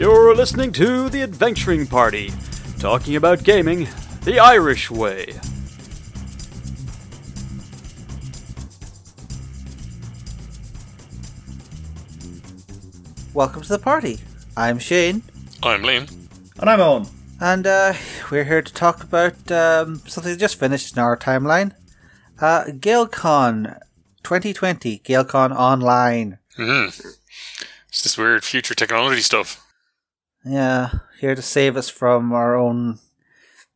You're listening to The Adventuring Party, talking about gaming the Irish way. Welcome to the party. I'm Shane. I'm Liam. And I'm Owen. And we're here to talk about something that just finished in our timeline. Gaelcon 2020, Gaelcon Online. It's this weird future technology stuff. Yeah, here to save us from our own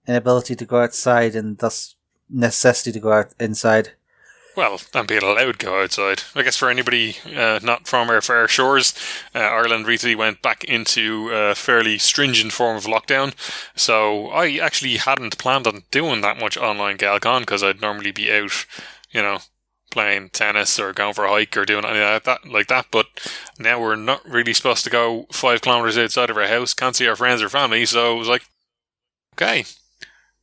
inability to go outside and thus necessity to go out inside. Well, and being allowed to go outside. I guess for anybody not from our fair shores, Ireland recently went back into a fairly stringent form of lockdown. So I actually hadn't planned on doing that much online Gaelcon because I'd normally be out, playing tennis or going for a hike or doing anything like that. But now we're not really supposed to go 5 kilometres outside of our house, can't see our friends or family. So it was like, okay,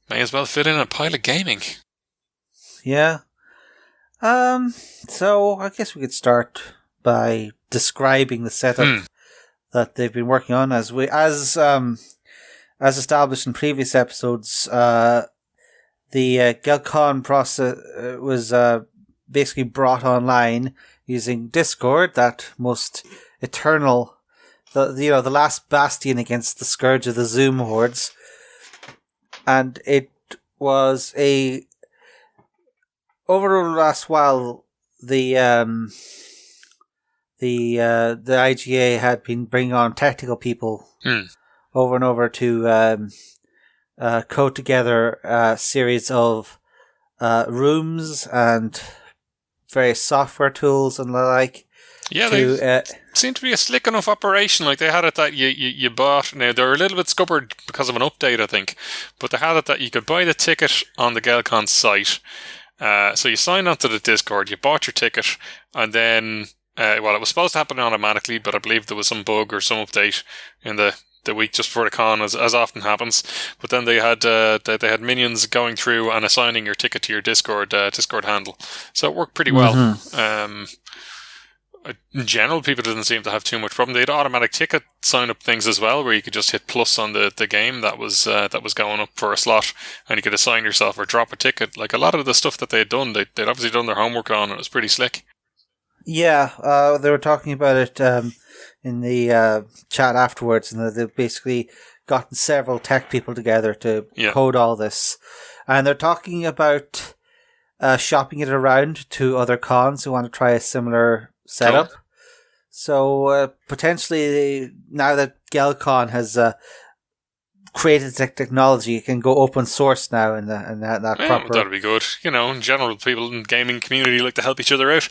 may as well fit in a pile of gaming. Yeah. So I guess we could start by describing the setup that they've been working on as established in previous episodes. The Gaelcon process was basically brought online using Discord, that most eternal, the last bastion against the scourge of the Zoom hordes, and it was over the last while, the IGA had been bringing on technical people over and over to code together a series of rooms and various software tools and the like. Yeah, they seemed to be a slick enough operation. Like, they had it that you bought. Now, they were a little bit scuppered because of an update, I think. But they had it that you could buy the ticket on the Gaelcon site. So you signed onto the Discord, you bought your ticket, and then, it was supposed to happen automatically, but I believe there was some bug or some update in the week just before the con, as often happens. But then they had minions going through and assigning your ticket to your Discord handle. So it worked pretty well. In general, people didn't seem to have too much problem. They had automatic ticket sign-up things as well, where you could just hit plus on the game that was going up for a slot, and you could assign yourself or drop a ticket. Like, a lot of the stuff that they'd done, they'd obviously done their homework on, and it was pretty slick. Yeah, they were talking about it in the chat afterwards, and they've basically gotten several tech people together to code all this. And they're talking about shopping it around to other cons who want to try a similar setup. Cool. So potentially, now that Gaelcon has created technology, it can go open source now, and that proper. That'd be good. In general, people in the gaming community like to help each other out.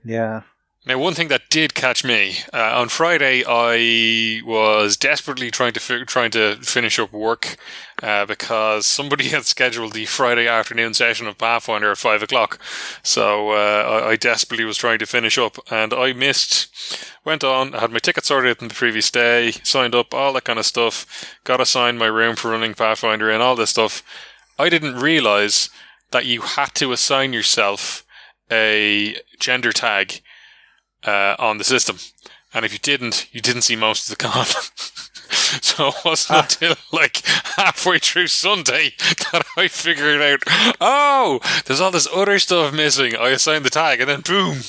Yeah. Now, one thing that did catch me on Friday, I was desperately trying to finish up work because somebody had scheduled the Friday afternoon session of Pathfinder at 5:00. So I desperately was trying to finish up, and I missed. Went on, I had my ticket sorted from the previous day, signed up, all that kind of stuff. Got assigned my room for running Pathfinder and all this stuff. I didn't realise that you had to assign yourself a gender tag on the system, and if you didn't see most of the con. So it wasn't until like halfway through Sunday that I figured out, there's all this other stuff missing. I assigned the tag, and then boom,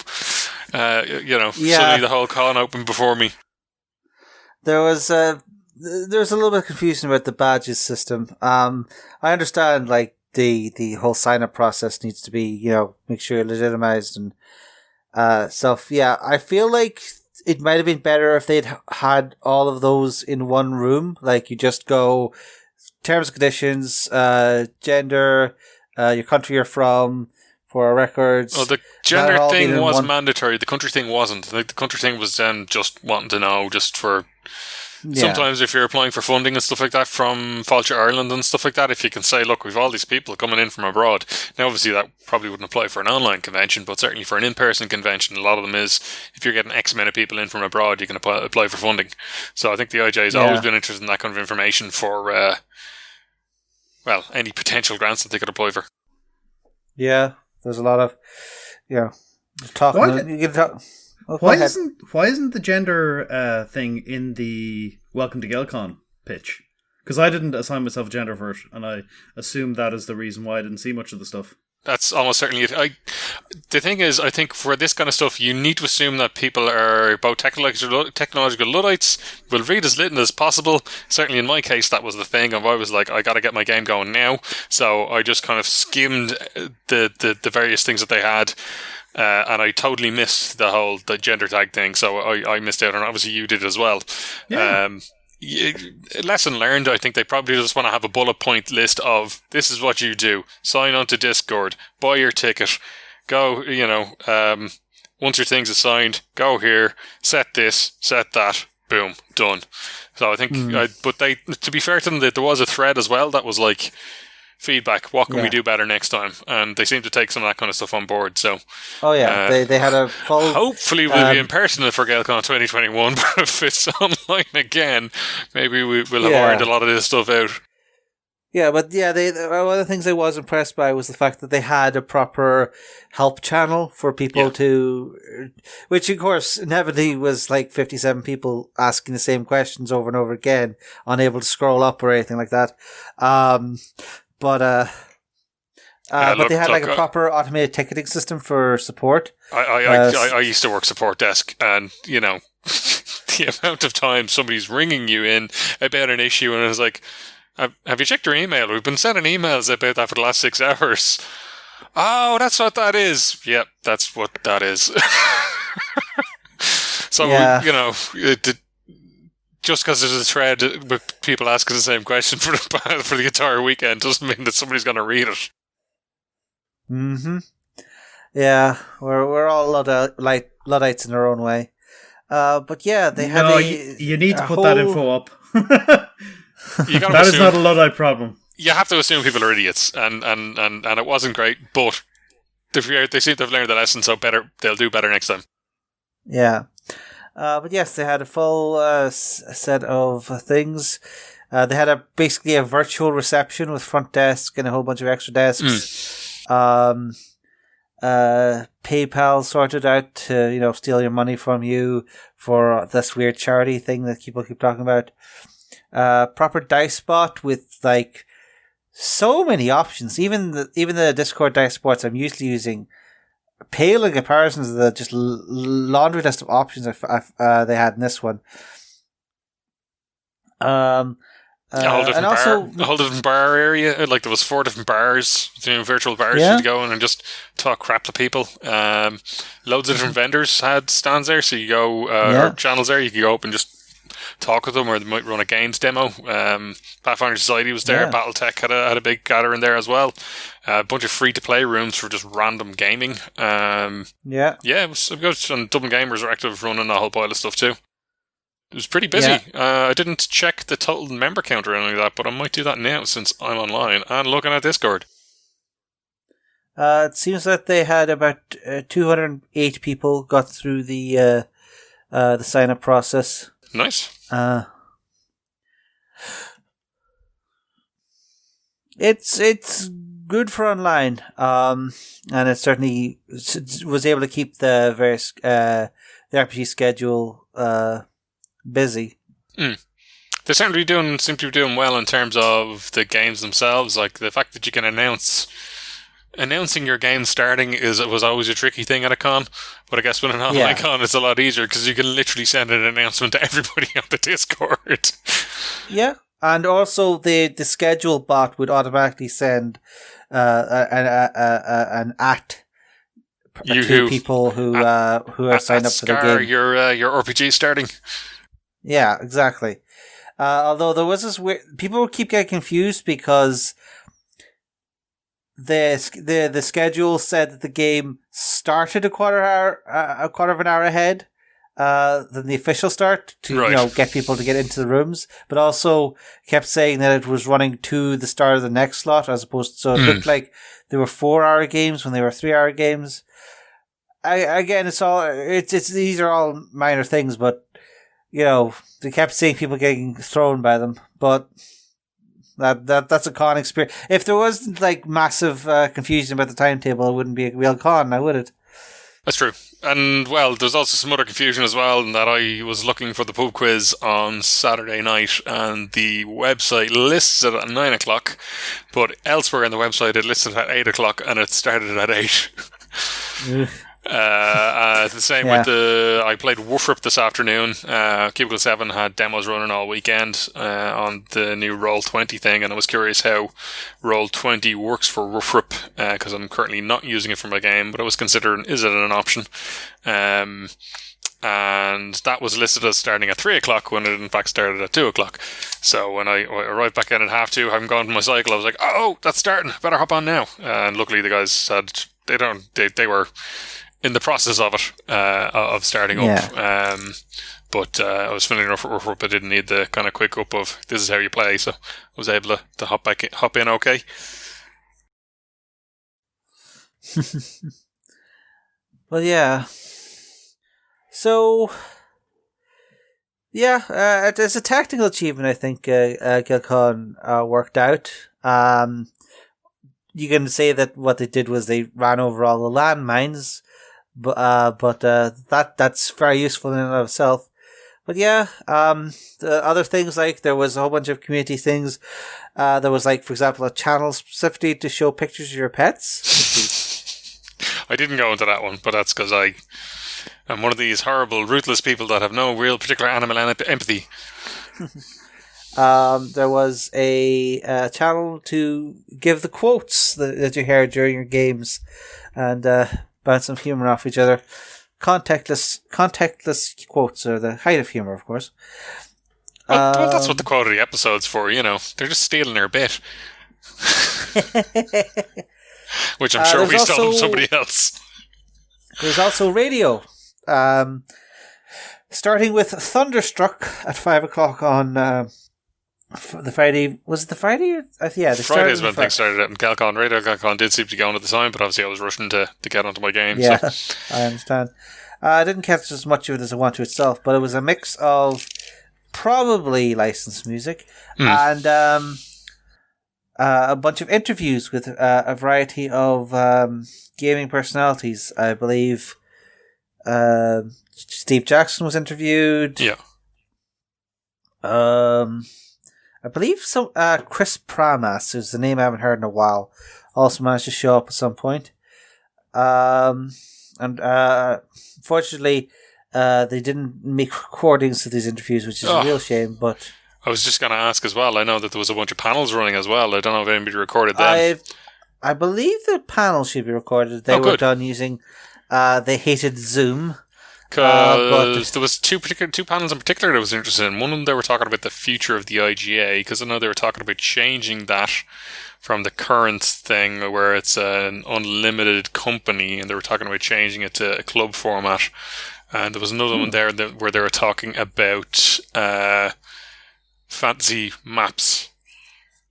suddenly the whole con opened before me. There was a little bit of confusion about the badges system. I understand, like, the whole sign-up process needs to be, make sure you're legitimized and stuff. Yeah, I feel like it might have been better if they'd had all of those in one room. Like, you just go terms and conditions, gender, your country you're from, for our records. Oh, the gender thing was mandatory. The country thing wasn't. Like, the country thing was then just wanting to know, just for... Yeah. Sometimes if you're applying for funding and stuff like that from Fáilte Ireland and stuff like that, if you can say, look, we've all these people coming in from abroad. Now, obviously, that probably wouldn't apply for an online convention, but certainly for an in-person convention, a lot of them is, if you're getting X amount of people in from abroad, you can apply for funding. So I think the IJ has always been interested in that kind of information for, any potential grants that they could apply for. Yeah, there's a lot of, talking. why isn't the gender thing in the Welcome to Gaelcon pitch? Because I didn't assign myself a gender for it, and I assume that is the reason why I didn't see much of the stuff. That's almost certainly it. The thing is, I think for this kind of stuff, you need to assume that people are both technological Luddites, will read as little as possible. Certainly in my case, that was the thing. I was like, I got to get my game going now. So I just kind of skimmed the various things that they had. And I totally missed the gender tag thing. So I missed out, and obviously you did as well. Yeah. Lesson learned. I think they probably just want to have a bullet point list of this is what you do: sign on to Discord, buy your ticket, go. Once your thing's assigned, go here, set this, set that, boom, done. So I think, but to be fair to them, there was a thread as well that was like feedback. What can we do better next time? And they seem to take some of that kind of stuff on board. So, they had a full. Hopefully, we'll be in person for Gaelcon 2021. But if it's online again, maybe we'll have ironed a lot of this stuff out. Yeah, but one of the things I was impressed by was the fact that they had a proper help channel for people to, which of course inevitably was like 57 people asking the same questions over and over again, unable to scroll up or anything like that. But they had a proper automated ticketing system for support. I used to work support desk, and the amount of time somebody's ringing you in about an issue, and it's like, have you checked your email? We've been sending emails about that for the last 6 hours. Oh, that's what that is. Yep, that's what that is. So just because there's a thread with people asking the same question for the entire weekend doesn't mean that somebody's going to read it. Mm-hmm. Yeah, we're all Luddites in our own way. But yeah, they had you need to put that info up. That is not a Luddite problem. You have to assume people are idiots, and it wasn't great, but they seem to have learned the lesson, so they'll do better next time. Yeah. But yes, they had a full set of things. They had basically a virtual reception with front desk and a whole bunch of extra desks. PayPal sorted out to steal your money from you for this weird charity thing that people keep talking about. Proper dice bot with like so many options. Even the Discord dice bots I'm usually using pale in comparison to the just laundry list of options they had in this one. A whole different bar area. Like there was 4 different bars, virtual bars you could go in and just talk crap to people. Loads of different vendors had stands there, so you go or channels there. You could go up and just talk with them, or they might run a games demo. Pathfinder Society was there. BattleTech had a big gathering there as well. A bunch of free-to-play rooms for just random gaming. It was good. And Dublin Gamers are active running a whole pile of stuff too. It was pretty busy. I didn't check the total member count or anything like that, but I might do that now since I'm online and looking at Discord. It seems that they had about 208 people got through the sign-up process. Nice. It's good for online, and it certainly was able to keep the various the RPG schedule busy. They seem to be doing well in terms of the games themselves. Like the fact that you can announcing your game starting was always a tricky thing at a con, but I guess with an online con it's a lot easier because you can literally send an announcement to everybody on the Discord. Yeah, and also the schedule bot would automatically send an to people who are signed up for the Scarr, game. Your RPG starting. Yeah, exactly. Although there was this weird, people keep getting confused because the schedule said that the game started a quarter of an hour ahead than the official start to get people to get into the rooms, but also kept saying that it was running to the start of the next slot as opposed to, so it looked like there were 4-hour games when they were 3-hour games. These are all minor things, but they kept seeing people getting thrown by them, but that's a con experience. If there wasn't like massive confusion about the timetable, it wouldn't be a real con, now would it? That's true. And, well, there's also some other confusion as well, in that I was looking for the pub quiz on Saturday night, and the website lists it at 9 o'clock, but elsewhere in the website it lists it at 8 o'clock, and it started at 8. The same with I played Woofrup this afternoon. Cubicle 7 had demos running all weekend on the new Roll20 thing, and I was curious how Roll20 works for Woofrup, because I'm currently not using it for my game, but I was considering, is it an option? And that was listed as starting at 3 o'clock when it in fact started at 2 o'clock. So when I arrived back in at 2:30, having gone to my cycle, I was like, oh, that's starting, better hop on now. And luckily the guys said they were in the process of it, of starting up. But I was feeling rough, I didn't need the kind of quick up of this is how you play, so I was able to hop in okay. Well, yeah. So, yeah, it's a tactical achievement, I think, Gaelcon worked out. You can say that what they did was they ran over all the landmines, but that's very useful in and of itself. But yeah, the other things, like there was a whole bunch of community things. There was, like, for example, a channel specifically to show pictures of your pets. I didn't go into that one, but that's because I'm one of these horrible, ruthless people that have no real particular animal empathy. There was a channel to give the quotes that you heard during your games and bounce some humour off each other. Contactless quotes are the height of humour, of course. Well, that's what the quote of the episode's for, you know. They're just stealing their bit. Which I'm sure we stole from somebody else. There's also radio. Starting with Thunderstruck at 5 o'clock on the Friday. Was it the Friday? Yeah, Friday's when things started out in Gaelcon. Radio Gaelcon did seem to go on at the time, but obviously I was rushing to get onto my game. Yeah, so. I understand. I didn't catch as much of it as I want to itself, but it was a mix of probably licensed music and a bunch of interviews with a variety of gaming personalities. I believe Steve Jackson was interviewed. Yeah. I believe some Chris Pramas is the name I haven't heard in a while. Also managed to show up at some point. Unfortunately, they didn't make recordings of these interviews, which is a real shame. But I was just going to ask as well. I know that there was a bunch of panels running as well. I don't know if anybody recorded them. I believe the panels should be recorded. They were done using. They hated Zoom. Because there was two panels in particular that I was interested in. One of them, they were talking about the future of the IGA, because I know they were talking about changing that from the current thing where it's an unlimited company, and they were talking about changing it to a club format. And there was another one there where they were talking about fantasy maps.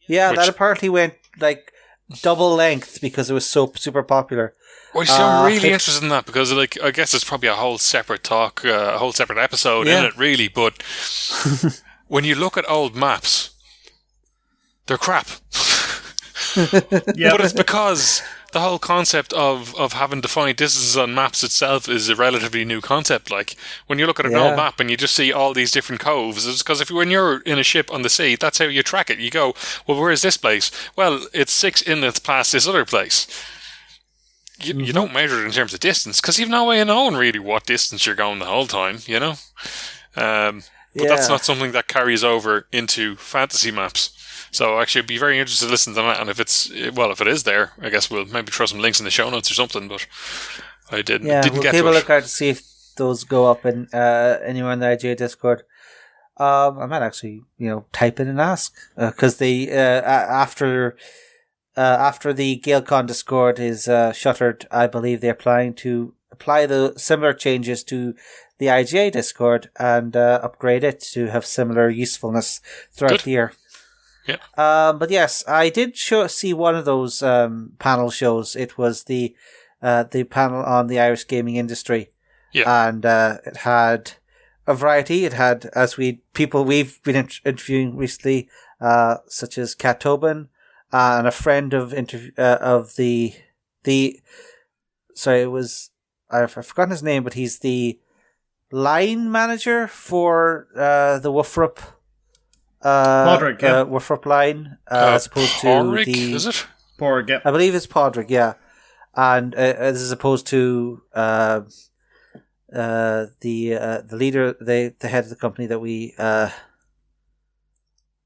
Yeah, that apparently went like double length because it was so super popular. Well, see, I'm really interested in that because, like, I guess it's probably a whole separate talk, a whole separate episode in it, really. But when you look at old maps, they're crap. But it's because the whole concept of having defined distances on maps itself is a relatively new concept. Like, when you look at an old map and you just see all these different coves, it's because when you're in a ship on the sea, that's how you track it. You go, well, where is this place? Well, it's 6 inlets past this other place. You don't measure it in terms of distance because you've no way of knowing really what distance you're going the whole time, you know? But that's not something that carries over into fantasy maps. So actually, I'd be very interested to listen to that. And if it is there, I guess we'll maybe throw some links in the show notes or something. But I didn't get to it. Yeah, we'll keep a look out to see if those go up in anywhere in the IGA Discord. I might actually, type in and ask because they after the Gaelcon Discord is shuttered, I believe they're planning to apply the similar changes to the IGA Discord and upgrade it to have similar usefulness throughout the year. Yeah. But yes, I did see one of those panel shows. It was the panel on the Irish gaming industry. Yeah. And it had a variety. It had, we've been interviewing recently, such as Kat Tobin, and a friend of it was I've forgotten his name, but he's the line manager for the Woofrup. Podrick, yeah. Woofrup line, as opposed Porrick, to the. Is it? Porrick, yeah. I believe it's Podrick, yeah, and as opposed to the leader, the head of the company that we.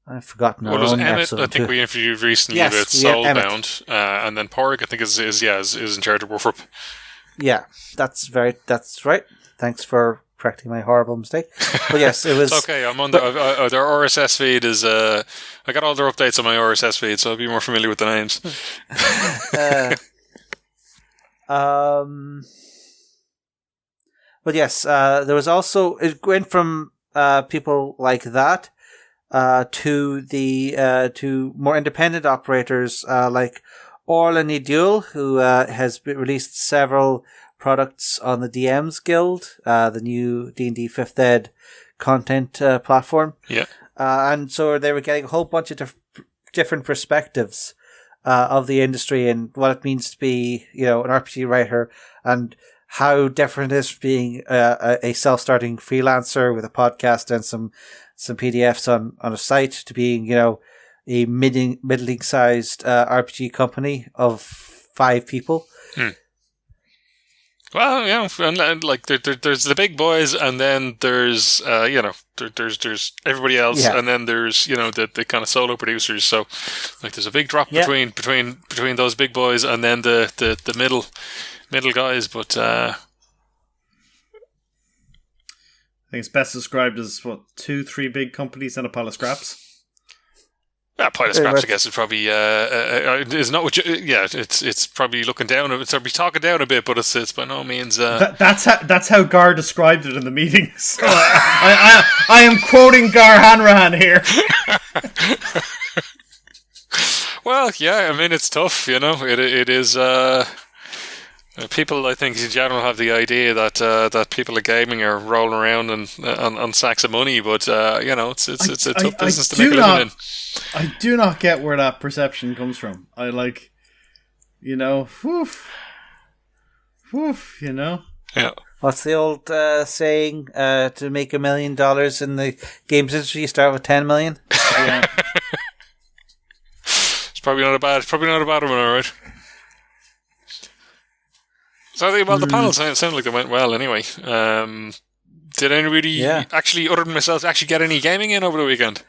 I've forgotten. Well, it was Emmett. I think we interviewed recently about Soulbound, and then Porrick, I think is in charge of Woofrup. Yeah, that's right. Thanks for correcting my horrible mistake. But yes, it was. It's okay. I'm on their RSS feed is. I got all their updates on my RSS feed, so I'll be more familiar with the names. But yes, there was also it went from people like that. To the to more independent operators like Orla Nidul, who has released several products on the DMs Guild, the new D&D 5th Ed content platform. Yeah, and so they were getting a whole bunch of different perspectives of the industry and what it means to be, an RPG writer, and how different it is being a self-starting freelancer with a podcast and some PDFs on a site to being, a middling sized RPG company of 5 people. Well, and like there's the big boys, and then there's there's everybody else, and then there's the kind of solo producers. So like there's a big drop between those big boys and then the middle guys, but. I think it's best described as 2-3 big companies and a pile of scraps. Yeah, pile of scraps. I guess it's probably is not what. It's probably looking down. It's probably talking down a bit, but it's by no means. That's how Gar described it in the meeting. So I am quoting Gar Hanrahan here. Well, yeah. I mean, it's tough. It is. People, I think, in general, have the idea that people at gaming are rolling around on sacks of money, but it's a tough business to make a living in. I do not get where that perception comes from. I Yeah. What's the old saying? To make $1 million in the games industry, you start with 10 million. Yeah. It's probably not a bad one, all right. So I think, the panel sounded like they went well anyway. Did anybody actually, other than myself, actually get any gaming in over the weekend?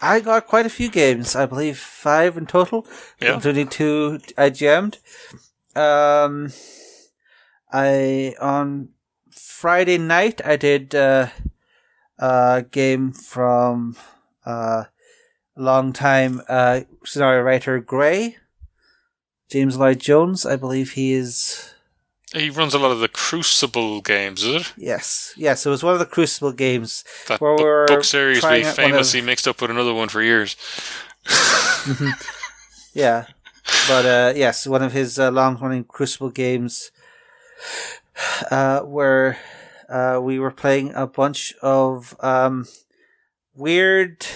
I got quite a few games. I believe 5 in total, including 2 I GM'd. On Friday night I did a game from long-time scenario writer Gray, James Lloyd Jones. I believe he is. He runs a lot of the Crucible games, is it? Yes. It was one of the Crucible games. That book series we famously mixed up with another one for years. Yeah. But yes, one of his long-running Crucible games where we were playing a bunch of weird...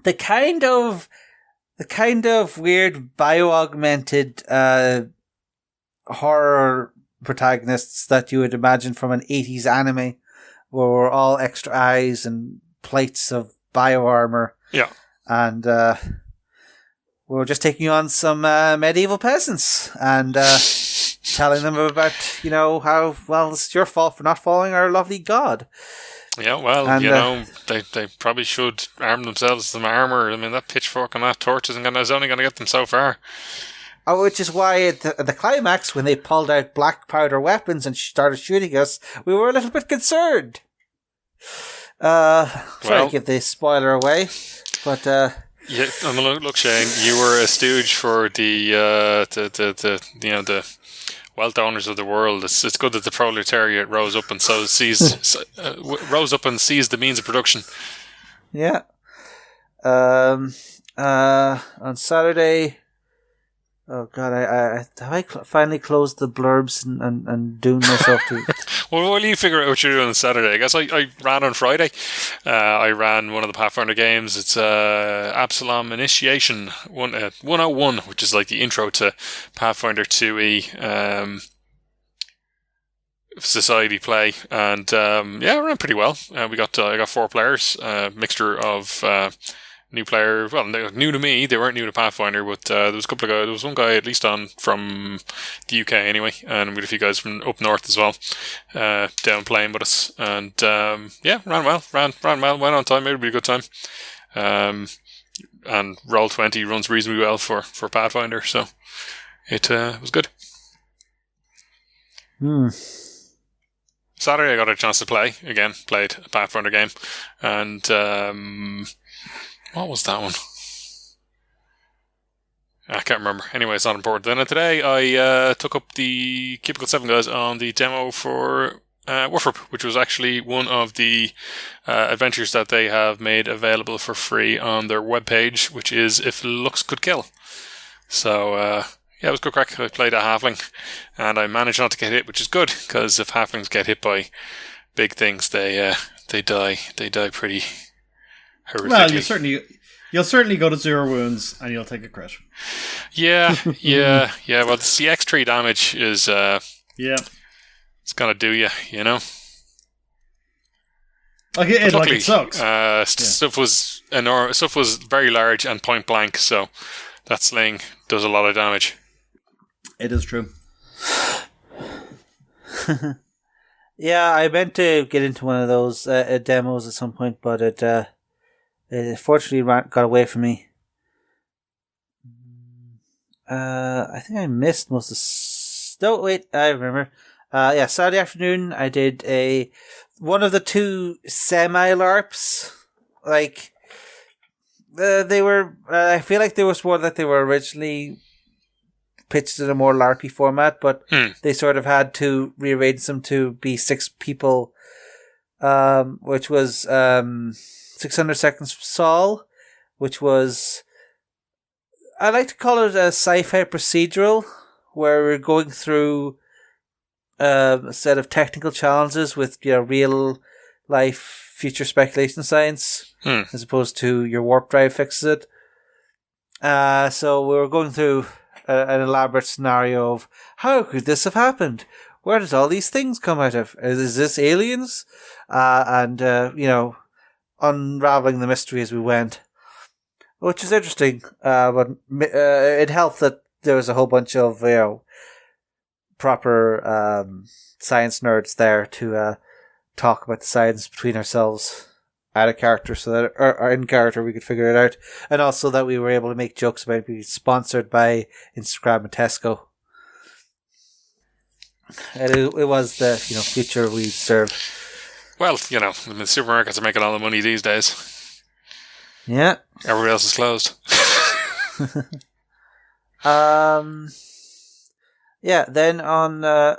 The kind of weird bio-augmented horror protagonists that you would imagine from an 80s anime, where we're all extra eyes and plates of bio armor. Yeah. And we were just taking on some medieval peasants and telling them about, how, it's your fault for not following our lovely god. Yeah, well, and, they probably should arm themselves with some armor. I mean, that pitchfork and that torch is only going to get them so far. Oh, which is why at the climax, when they pulled out black powder weapons and started shooting us, we were a little bit concerned. Try to give the spoiler away, but yeah. Look, Shane, you were a stooge for the wealth owners of the world. It's good that the proletariat rose up and seized the means of production. Yeah. On Saturday, Oh God, I finally closed the blurbs and doing myself to. Well, while you figure out what you're doing on Saturday, I guess I ran on Friday. I ran one of the Pathfinder games. It's Absalom Initiation 101, which is like the intro to Pathfinder 2e society play, and it ran pretty well. I got 4 players, mixture of new player. Well, they were new to me. They weren't new to Pathfinder, but there was a couple of guys. There was one guy at least on from the UK anyway, and we had a few guys from up north as well, down playing with us. And ran well. Went on time. Made a really good time. And Roll20 runs reasonably well for Pathfinder, so it was good. Saturday I got a chance to play again. Played a Pathfinder game, and what was that one? I can't remember. Anyway, it's not important. Then today I took up the Cubicle 7 guys on the demo for Warfrop, which was actually one of the adventures that they have made available for free on their webpage, which is If Looks Could Kill. So, it was good crack. I played a halfling, and I managed not to get hit, which is good, because if halflings get hit by big things, they die. They die pretty horrifically. Well, you'll certainly go to 0 wounds, and you'll take a crit. Yeah. Well, the CX3 damage is it's gonna do you, you know. Okay, it sucks. Stuff was enormous. Stuff was very large and point blank, so that sling does a lot of damage. It is true. Yeah, I meant to get into one of those demos at some point, but it fortunately got away from me. I think I missed most of. No, wait, I remember. Saturday afternoon I did one of the 2 semi-LARPs. Like, they were. I feel like there was one that they were originally pitched in a more LARPy format, but they sort of had to rearrange them to be 6 people, which was 600 Seconds for Saul, which was, I like to call it a sci-fi procedural, where we're going through a set of technical challenges with real life future speculation science, as opposed to your warp drive fixes it. So we were going through an elaborate scenario of how could this have happened? Where does all these things come out of? Is this aliens? And unraveling the mystery as we went, which is interesting. But it helped that there was a whole bunch of proper science nerds there to talk about the science between ourselves out of character, so that or in character we could figure it out, and also that we were able to make jokes about being sponsored by Instagram and Tesco. And it was the future we serve. Well, the supermarkets are making all the money these days. Yeah. Everywhere else is closed. Yeah. Then on I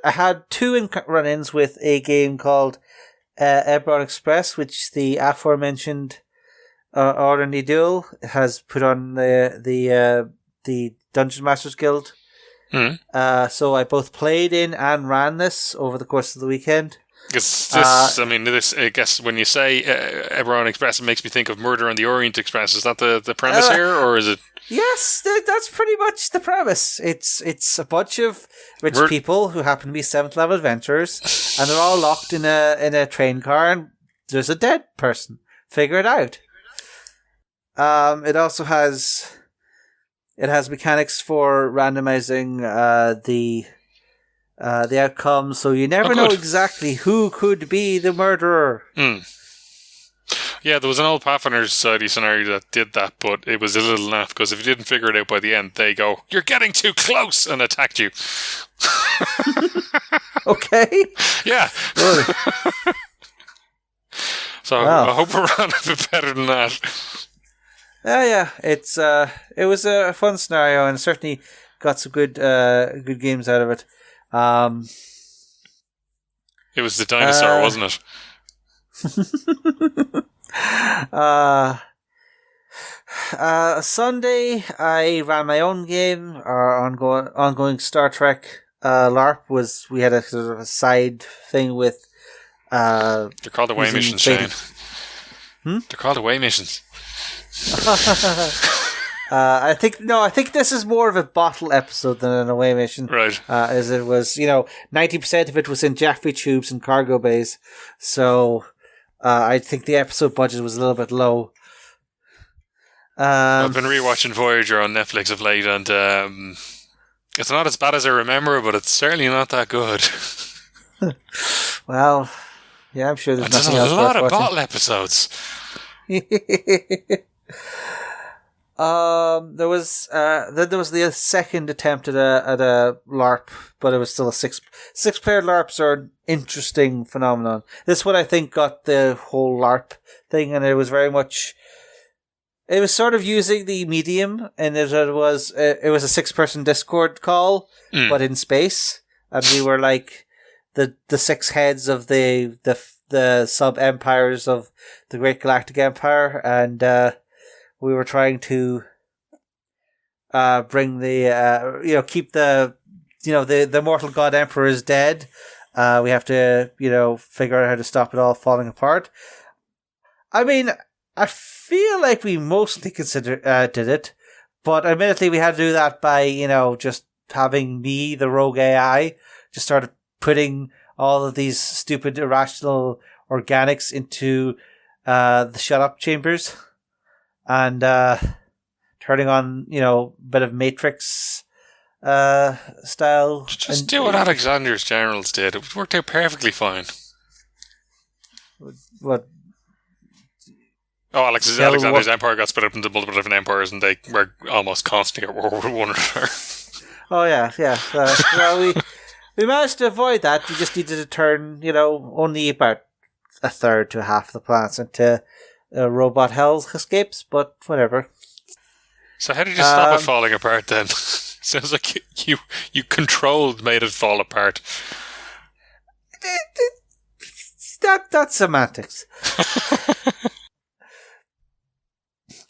had 2 run-ins with a game called Airborne Express, which the aforementioned Orderly Duel has put on the Dungeon Masters Guild. So I both played in and ran this over the course of the weekend. Because I guess when you say Airborne Express, it makes me think of Murder on the Orient Express. Is that the premise here, or is it? Yes, that's pretty much the premise. It's a bunch of rich people who happen to be 7th level adventurers, and they're all locked in a train car, and there's a dead person. Figure it out. It also has mechanics for randomizing the outcome, so you never know exactly who could be the murderer. Yeah, there was an old Pathfinder Society scenario that did that, but it was a little naff, because if you didn't figure it out by the end, they go, "You're getting too close," and attacked you. Okay. Yeah. Really? So I hope we're on a bit better than that. Yeah. It was a fun scenario, and certainly got some good games out of it. It was the dinosaur, wasn't it? Sunday, I ran my own game. Our ongoing Star Trek LARP we had a sort of a side thing with. They're called away missions, Shane. They're called away missions. I think this is more of a bottle episode than an away mission. Right. As it was, 90% of it was in Jaffrey tubes and cargo bays. So, I think the episode budget was a little bit low. I've been rewatching Voyager on Netflix of late, and it's not as bad as I remember, but it's certainly not that good. Well, yeah, I'm sure there's nothing else. There's a lot of bottle episodes. There was the second attempt at a LARP, but it was still a six-player LARPs are an interesting phenomenon. This one I think got the whole LARP thing, and it was very much. It was sort of using the medium, and it was a 6-person Discord call, but in space, and we were like the 6 heads of the sub empires of the Great Galactic Empire, and we were trying to bring keep the mortal god emperor is dead. We have to figure out how to stop it all falling apart. I mean, I feel like we mostly did it, but admittedly we had to do that by just having me, the rogue AI, just started putting all of these stupid irrational organics into the shut up chambers and turning on a bit of Matrix style. Just do what Alexander's generals did. It worked out perfectly fine. What? Oh, Alexander's empire got split up into multiple different empires, and they were almost constantly at war with one another. Oh yeah. Well, we managed to avoid that. We just needed to turn, only about a third to half the planets into robot hellscapes, but whatever. So how did you stop it falling apart then? Sounds like you controlled made it fall apart. That's semantics.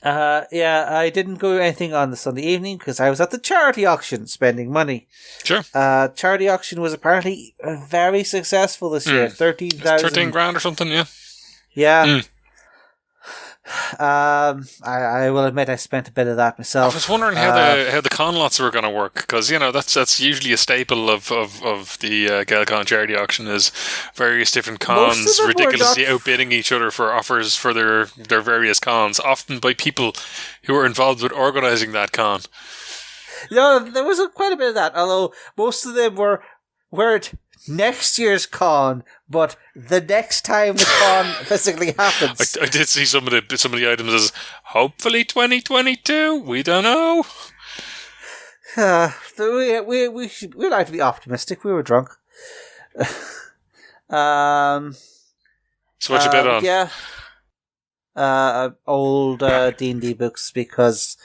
I didn't go anything on the Sunday evening because I was at the charity auction spending money. Sure. Charity auction was apparently very successful this year. 13 grand or something, yeah. Yeah. I will admit I spent a bit of that myself. I was wondering how the con lots were going to work, because that's usually a staple of the Gaelcon charity auction is various different cons ridiculously outbidding each other for offers for their various cons, often by people who are involved with organising that con. There was quite a bit of that, although most of them weren't next year's con, but the next time the con physically happens. I did see some of the items as hopefully 2022. We don't know. We like to be optimistic. We were drunk. So what you bet on? Yeah, old D&D books, because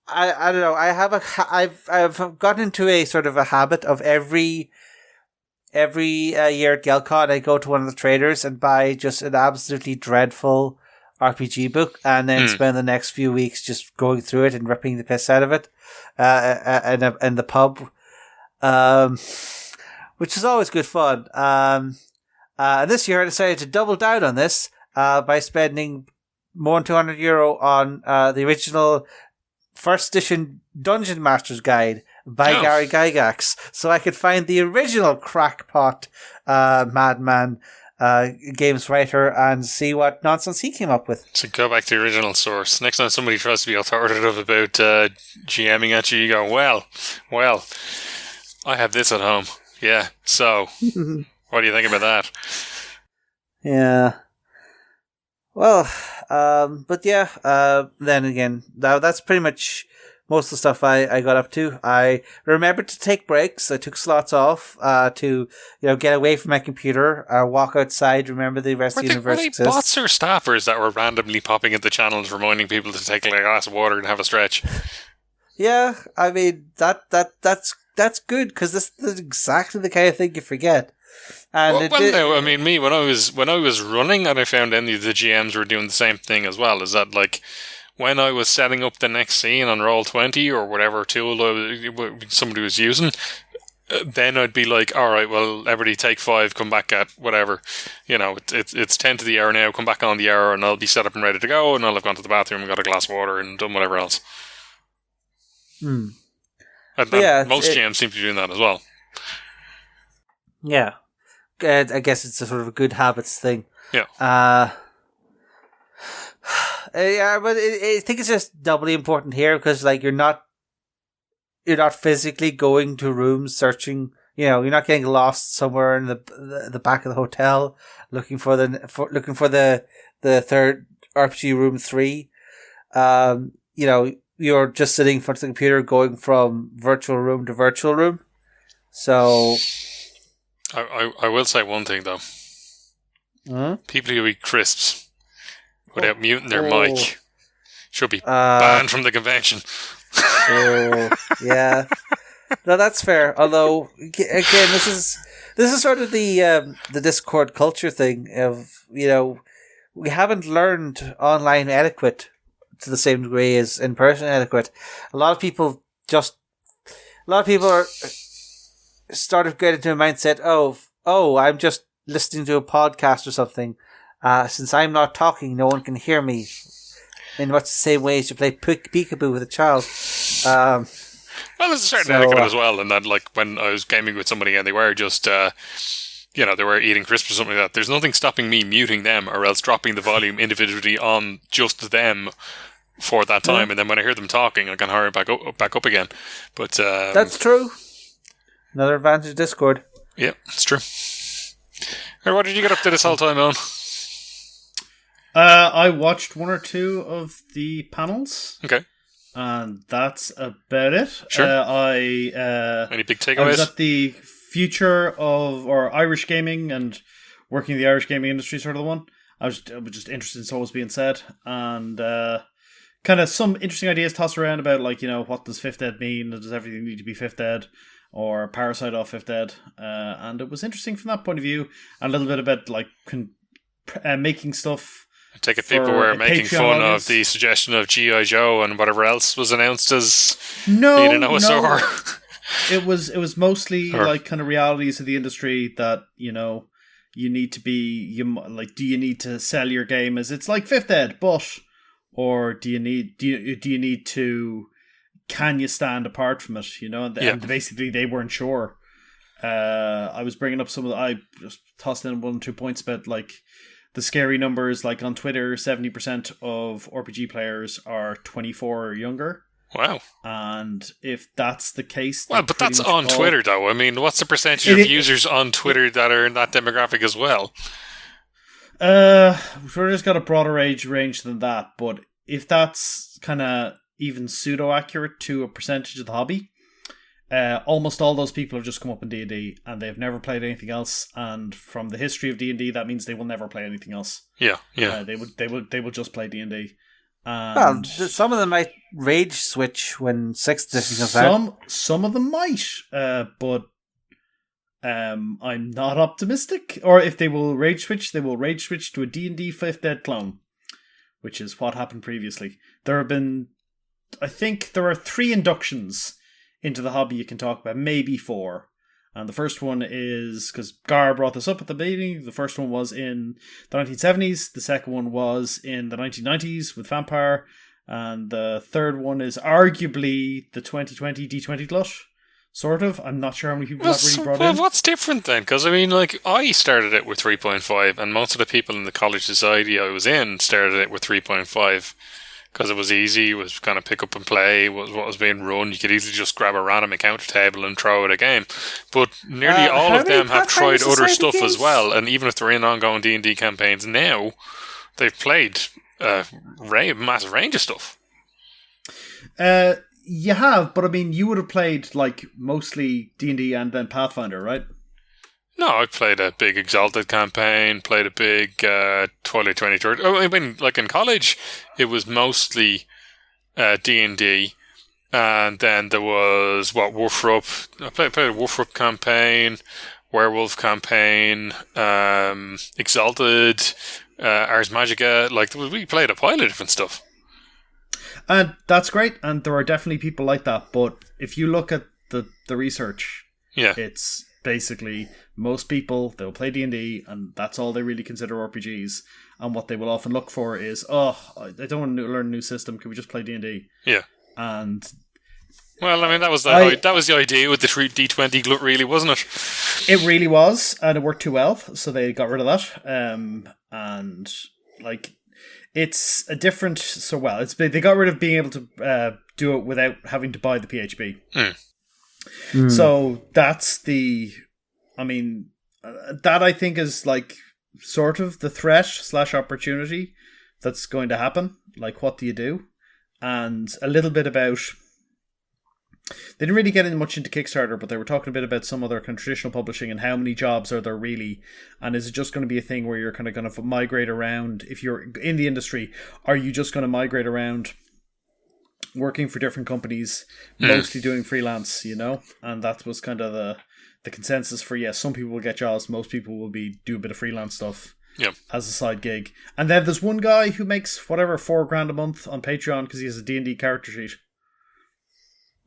I don't know. I've gotten into a sort of a habit of every year at Gaelcon, I go to one of the traders and buy just an absolutely dreadful RPG book, and then spend the next few weeks just going through it and ripping the piss out of it in the pub, which is always good fun. This year I decided to double down on this by spending more than €200 on the original first edition Dungeon Master's Guide by Gary Gygax, so I could find the original crackpot madman games writer and see what nonsense he came up with. So go back to the original source. Next time somebody tries to be authoritative about GMing at you, you go, well, I have this at home. Yeah, so what do you think about that? Yeah. Well, but yeah, then again, that's pretty much most of the stuff I got up to. I remembered to take breaks. I took slots off to get away from my computer, walk outside, remember the rest of the universe exists. Were they bots or staffers that were randomly popping into channels reminding people to take a glass of water and have a stretch? Yeah, I mean, that's good, because this is exactly the kind of thing you forget. And when I was running and I found any of the GMs were doing the same thing as well. Is that like, when I was setting up the next scene on Roll20 or whatever tool somebody was using, then I'd be like, all right, well, everybody take 5, come back at whatever. It's 10 to the hour now, come back on the hour, and I'll be set up and ready to go, and I'll have gone to the bathroom and got a glass of water and done whatever else. Hmm. And most GMs seem to be doing that as well. Yeah. I guess it's a sort of a good habits thing. Yeah. Yeah, but I think it's just doubly important here because, like, you're not physically going to rooms searching. You're not getting lost somewhere in the back of the hotel looking for the third RPG room 3. You're just sitting in front of the computer, going from virtual room to virtual room. So, I will say one thing though. People who eat crisps without muting their mic should be banned from the convention. Yeah. No, that's fair. Although, again, this is sort of the Discord culture thing of, we haven't learned online etiquette to the same degree as in-person etiquette. A lot of people are started getting into a mindset of, I'm just listening to a podcast or something. Since I'm not talking, no one can hear me. In much the same way as you play peekaboo with a child. Well, there's a certain etiquette as well, and that, like, when I was gaming with somebody and they were just, they were eating crisps or something like that, there's nothing stopping me muting them or else dropping the volume individually on just them for that time, and then when I hear them talking, I can hurry back up again. But that's true. Another advantage of Discord. Yeah, it's true. Hey, what did you get up to this whole time, Owen? I watched 1 or 2 of the panels. Okay. And that's about it. Sure. Any big takeaways? I was at the Future of Irish Gaming and working in the Irish gaming industry sort of the one. I was just interested in what was being said, and kind of some interesting ideas tossed around about, like, what does 5th Ed mean? Does everything need to be 5th Ed? Or Parasite off 5th Ed? And it was interesting from that point of view, and a little bit about, like, making stuff. I take it people were making fun of the suggestion of G.I. Joe and whatever else was announced as being an OSR. It was mostly like kind of realities of the industry that, you need to be, do you need to sell your game as it's like 5th Ed, or do you need to, can you stand apart from it, and basically they weren't sure. I was bringing up I just tossed in 1 or 2 points about, like, the scary numbers, like on Twitter, 70% of RPG players are 24 or younger. Wow. And if that's the case... Well, but that's on Twitter, though. I mean, what's the percentage of users on Twitter that are in that demographic as well? We've just got a broader age range than that, but if that's kind of even pseudo-accurate to a percentage of the hobby, almost all those people have just come up in D&D and they've never played anything else, and from the history of D&D that means they will never play anything else. Yeah. They will just play D&D. Well, some of them might rage switch when 6th edition comes out. Some of them might, but I'm not optimistic. Or if they will rage switch, they will rage switch to a D&D 5th Ed clone, which is what happened previously. I think there are 3 inductions into the hobby you can talk about, maybe 4. And the first one is, because Gar brought this up at the beginning, the first one was in the 1970s, the second one was in the 1990s with Vampire, and the third one is arguably the 2020 D20 glut, sort of. I'm not sure how many people that really brought in. Well, what's different then? Because, I mean, like, I started it with 3.5, and most of the people in the college society I was in started it with 3.5. Because it was easy, it was kind of pick up and play, was what was being run. You could easily just grab a random encounter table and throw it a game. But nearly all of them have tried other stuff as well, and even if they're in ongoing D&D campaigns now, they've played a massive range of stuff. You have, but I mean, you would have played, like, mostly D&D and then Pathfinder, right? No, I played a big Exalted campaign, played a big Twilight 2030. Oh, I mean, like in college, it was mostly D&D, and then there was, Wolfrup. I played a Wolfrup campaign, Werewolf campaign, Exalted, Ars Magica. Like, we played a pile of different stuff. And that's great, and there are definitely people like that, but if you look at the research, it's basically most people, they'll play D&D, and that's all they really consider RPGs, and what they will often look for is, I don't want to learn a new system, can we just play D&D? Yeah. And... Well, I mean, that was the idea with the D20 glut, really, wasn't it? It really was, and it worked too well, so they got rid of that. And like, it's a different. So well, they got rid of being able to do it without having to buy the PHP. So that's the. I mean, that I think is like sort of the threat / opportunity that's going to happen. Like, what do you do? And a little bit about. They didn't really get in much into Kickstarter, but they were talking a bit about some other kind of traditional publishing and how many jobs are there really, and is it just going to be a thing where you're kind of going to migrate around? If you're in the industry, are you just going to migrate around working for different companies, mostly doing freelance, And that was kind of the consensus for, some people will get jobs, most people will do a bit of freelance stuff as a side gig. And then there's one guy who makes whatever $4,000 a month on Patreon because he has a D&D character sheet.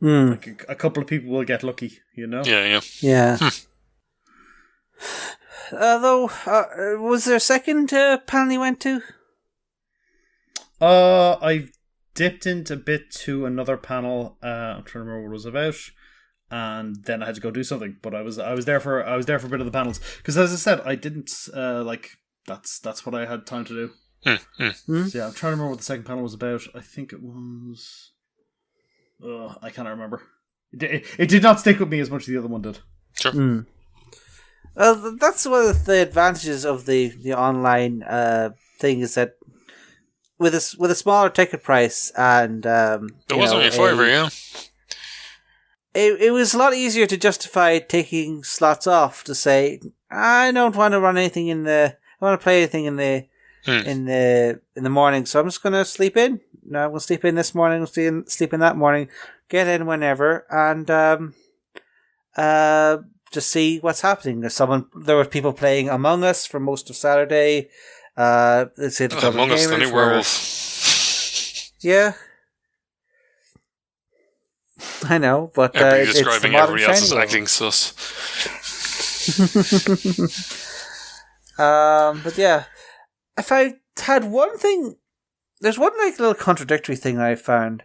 Like a couple of people will get lucky, Yeah. Although, was there a second panel you went to? I dipped into a bit to another panel. I'm trying to remember what it was about, and then I had to go do something. But I was there for a bit of the panels because, as I said, I didn't that's what I had time to do. So yeah, I'm trying to remember what the second panel was about. I think it was. I can't remember. It did not stick with me as much as the other one did. Sure. That's one of the advantages of the online thing is that with a smaller ticket price and it was only a $5, it was a lot easier to justify taking slots off to say I don't want to run anything I want to play anything in the morning, so I'm just going to sleep in. No, I'm going to sleep in this morning, sleep in that morning, get in whenever, and just see what's happening. There were people playing Among Us for most of Saturday. Let's say Among Us, the new werewolf. Yeah. I know, but everybody it's describing everybody else's acting sus. But yeah, if I had one thing, there's one little contradictory thing I found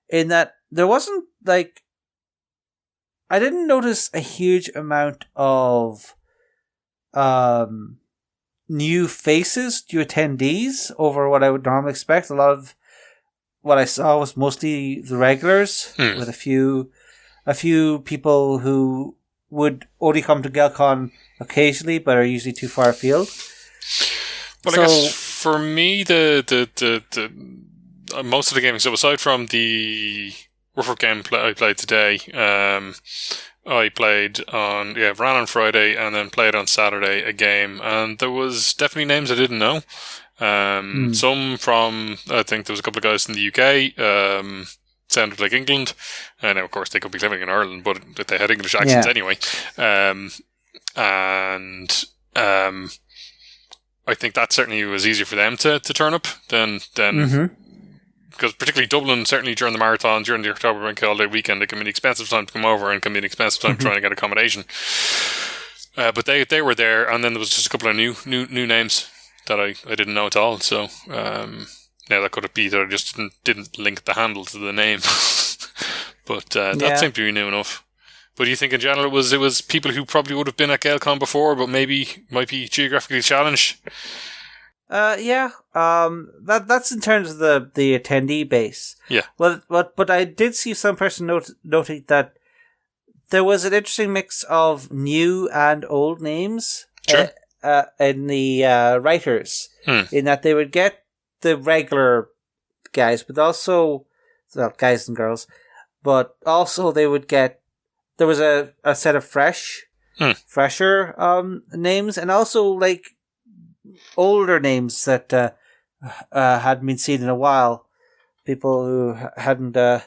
in that there wasn't I didn't notice a huge amount of new faces, new attendees over what I would normally expect. A lot of what I saw was mostly the regulars, with a few people who would only come to Gaelcon occasionally, but are usually too far afield. Well, I guess for me, the most of the gaming. So aside from the Warfare game I played today, I played ran on Friday and then played on Saturday a game, and there was definitely names I didn't know. Some from, I think there was a couple of guys from the UK, sounded like England. Now, of course, they could be living in Ireland, but they had English accents anyway. I think that certainly was easier for them to turn up than because particularly Dublin, certainly during the marathon, during the October Bank Holiday weekend, it can be an expensive time to come over and can be an expensive time trying to get accommodation. But they were there, and then there was just a couple of new names that I didn't know at all. So that could be that I just didn't link the handle to the name. But that seemed to be new enough. But do you think in general it was people who probably would have been at Gaelcon before, but maybe might be geographically challenged? That's in terms of the attendee base. Yeah. But I did see some person noting that there was an interesting mix of new and old names. Sure. In the writers, in that they would get the regular guys, but also guys and girls, but also they would get. There was a set of fresher names, and also older names that hadn't been seen in a while. People who hadn't been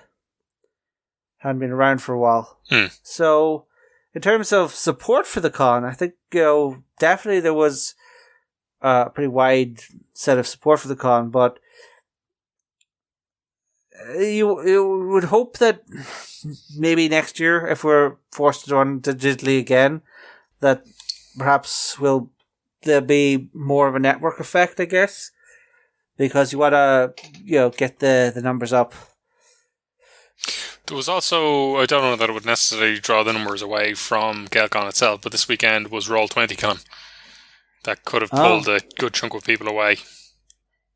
around for a while. So, in terms of support for the con, I think definitely there was a pretty wide set of support for the con, but you would hope that maybe next year, if we're forced to run digitally again, that perhaps there'll be more of a network effect, I guess, because you want to get the numbers up. There was also, I don't know that it would necessarily draw the numbers away from Gaelcon itself, but this weekend was Roll20Con. That could have pulled a good chunk of people away.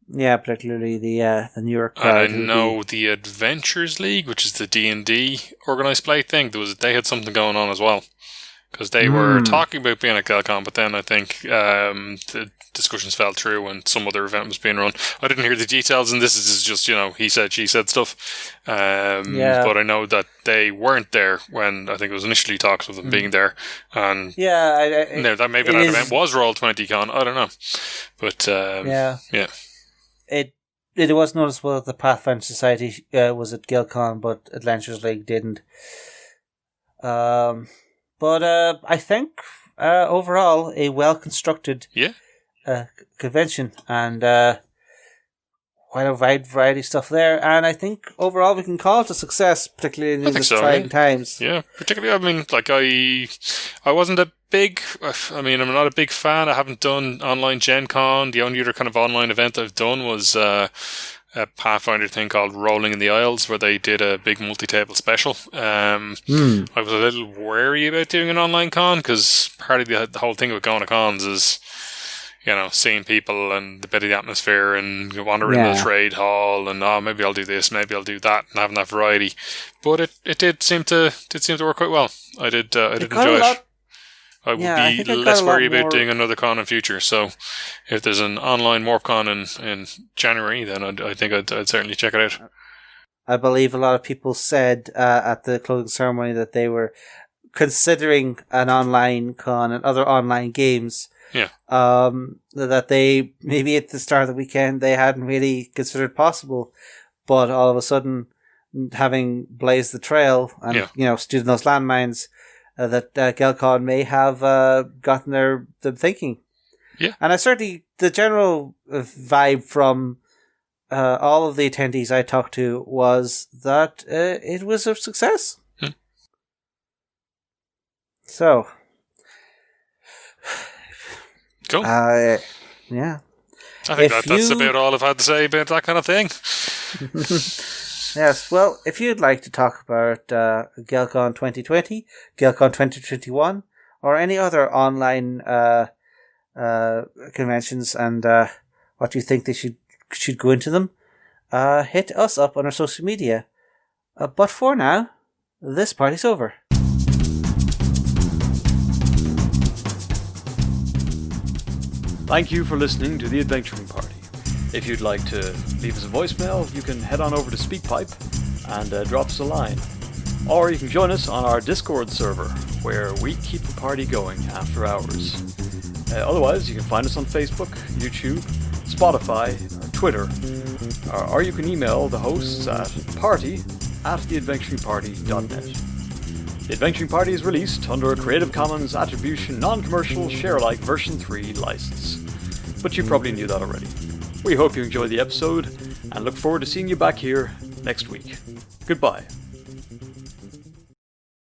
Yeah, particularly the newer crowd. And I know the Adventures League, which is the D&D organised play thing, they had something going on as well. Because they were talking about being at Gaelcon, but then I think the discussions fell through and some other event was being run. I didn't hear the details, and this is just, he said, she said stuff. But I know that they weren't there when I think it was initially talks of them being there. And that maybe that event was Roll20Con, I don't know. But It was noticeable that the Pathfinder Society was at Gaelcon, but Adventures League didn't. But I think overall a well-constructed convention and quite a wide variety of stuff there. And I think overall we can call it a success, particularly in these trying times. Yeah, particularly, I wasn't I'm not a big fan. I haven't done online Gen Con. The only other kind of online event I've done was a Pathfinder thing called Rolling in the Isles, where they did a big multi-table special. I was a little wary about doing an online con, because part of the whole thing with going to cons is, seeing people and a bit of the atmosphere and wandering in the trade hall and, maybe I'll do this, maybe I'll do that, and having that variety. But it did seem to work quite well. I did enjoy it. I would be less worried about doing another con in future. So if there's an online WarpCon in January, then I think I'd certainly check it out. I believe a lot of people said at the closing ceremony that they were considering an online con and other online games. Yeah. That they, maybe at the start of the weekend, they hadn't really considered possible. But all of a sudden, having blazed the trail and, studing those landmines, that Gaelcon may have gotten them thinking. Yeah. And the general vibe from all of the attendees I talked to was that it was a success. So. Cool. Yeah. I think that's about all I've had to say about that kind of thing. Yes, well, if you'd like to talk about Gaelcon 2020, Gaelcon 2021, or any other online conventions and what you think they should go into them, hit us up on our social media. But for now, this party's over. Thank you for listening to The Adventuring Party. If you'd like to leave us a voicemail, you can head on over to SpeakPipe and drop us a line. Or you can join us on our Discord server, where we keep the party going after hours. Otherwise, you can find us on Facebook, YouTube, Spotify, or Twitter. Or you can email the hosts at party@theadventuringparty.net. The Adventuring Party is released under a Creative Commons Attribution Non-Commercial Share-alike version 3 license. But you probably knew that already. We hope you enjoyed the episode and look forward to seeing you back here next week. Goodbye.